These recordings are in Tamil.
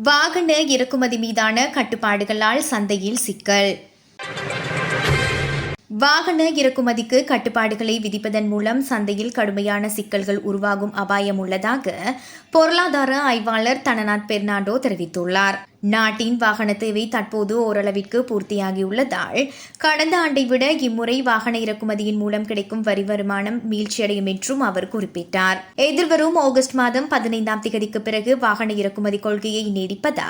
வாகன இறக்குமதி மீதான கட்டுப்பாடுகளால் சந்தையில் சிக்கல். வாகன இறக்குமதிக்கு கட்டுப்பாடுகளை விதிப்பதன் மூலம் சந்தையில் கடுமையான சிக்கல்கள் உருவாகும் அபாயம் உள்ளதாக பொருளாதார ஆய்வாளர் தனநாத் பெர்னாண்டோ தெரிவித்துள்ளார். நாட்டின் வாகன தேவை தற்போது ஓரளவிற்கு பூர்த்தியாகியுள்ளதால் கடந்த ஆண்டை விட இம்முறை வாகன இறக்குமதியின் மூலம் கிடைக்கும் வரி வருமானம் வீழ்ச்சியடையும் என்றும் அவர் குறிப்பிட்டார். எதிர்வரும் ஆகஸ்ட் மாதம் 15ஆம் தேதிக்கு பிறகு வாகன இறக்குமதி கொள்கையை நீடிப்பதா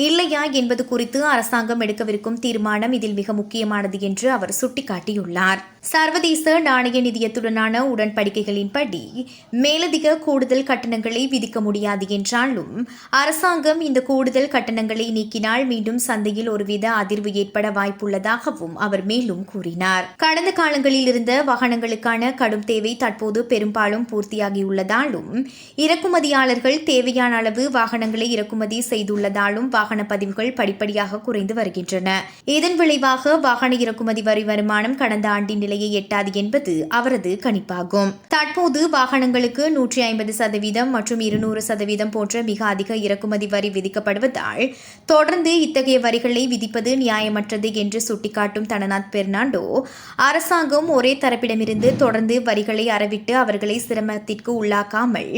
இல்லையா என்பது குறித்து அரசாங்கம் எடுக்கவிருக்கும் தீர்மானம் இதில் மிக முக்கியமானது என்று அவர் சுட்டிக்காட்டியுள்ளார். சர்வதேச நாணய நிதியத்துடனான உடன்படிக்கைகளின்படி மேலதிக கூடுதல் கட்டணங்களை விதிக்க முடியாது என்றாலும் அரசாங்கம் இந்த கூடுதல் கட்டணங்களை நீக்கினால் மீண்டும் சந்தையில் ஒருவித அதிர்வு ஏற்பட வாய்ப்புள்ளதாகவும் அவர் மேலும் கூறினார். கடந்த காலங்களில் இருந்த வாகனங்களுக்கான கடும் தேவை தற்போது பெரும்பாலும் பூர்த்தியாகியுள்ளதாலும் இறக்குமதியாளர்கள் தேவையான அளவு வாகனங்களை இறக்குமதி செய்துள்ளதாலும் வாகன பதிவுகள் படிப்படியாக குறைந்து வருகின்றன. இதன் விளைவாக வாகன இறக்குமதி வரி வருமானம் கடந்த ஆண்டின் நிலையை எட்டாது என்பது அவரது கணிப்பாகும். தற்போது வாகனங்களுக்கு 150% மற்றும் 200% போன்ற மிக அதிக இறக்குமதி வரி விதிக்கப்படுவதால் தொடர்ந்து இத்தகைய வரிகளை விதிப்பது நியாயமற்றது என்று சுட்டிக்காட்டும் தனநாத் பெர்னாண்டோ, அரசாங்கம் ஒரே தரப்பிடமிருந்து தொடர்ந்து வரிகளை அறவிட்டு அவர்களை சிரமத்திற்கு உள்ளாக்காமல்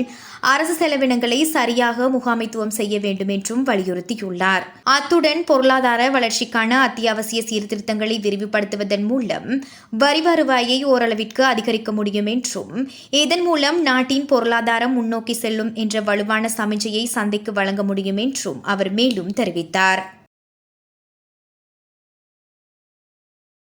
அரசு செலவினங்களை சரியாக முகாமைத்துவம் செய்ய வேண்டும் என்றும் வலியுறுத்தியுள்ளார். அத்துடன் பொருளாதார வளர்ச்சிக்கான அத்தியாவசிய சீர்திருத்தங்களை விரிவுபடுத்துவதன் மூலம் வரி வருவாயை ஓரளவிற்கு அதிகரிக்க முடியும் என்றும் இதன் மூலம் நாட்டின் பொருளாதாரம் முன்னோக்கி செல்லும் என்ற வலுவான சமிஞ்சையை சந்தைக்கு வழங்க முடியும் என்றும் அவர் மேலும் தெரிவித்தார்.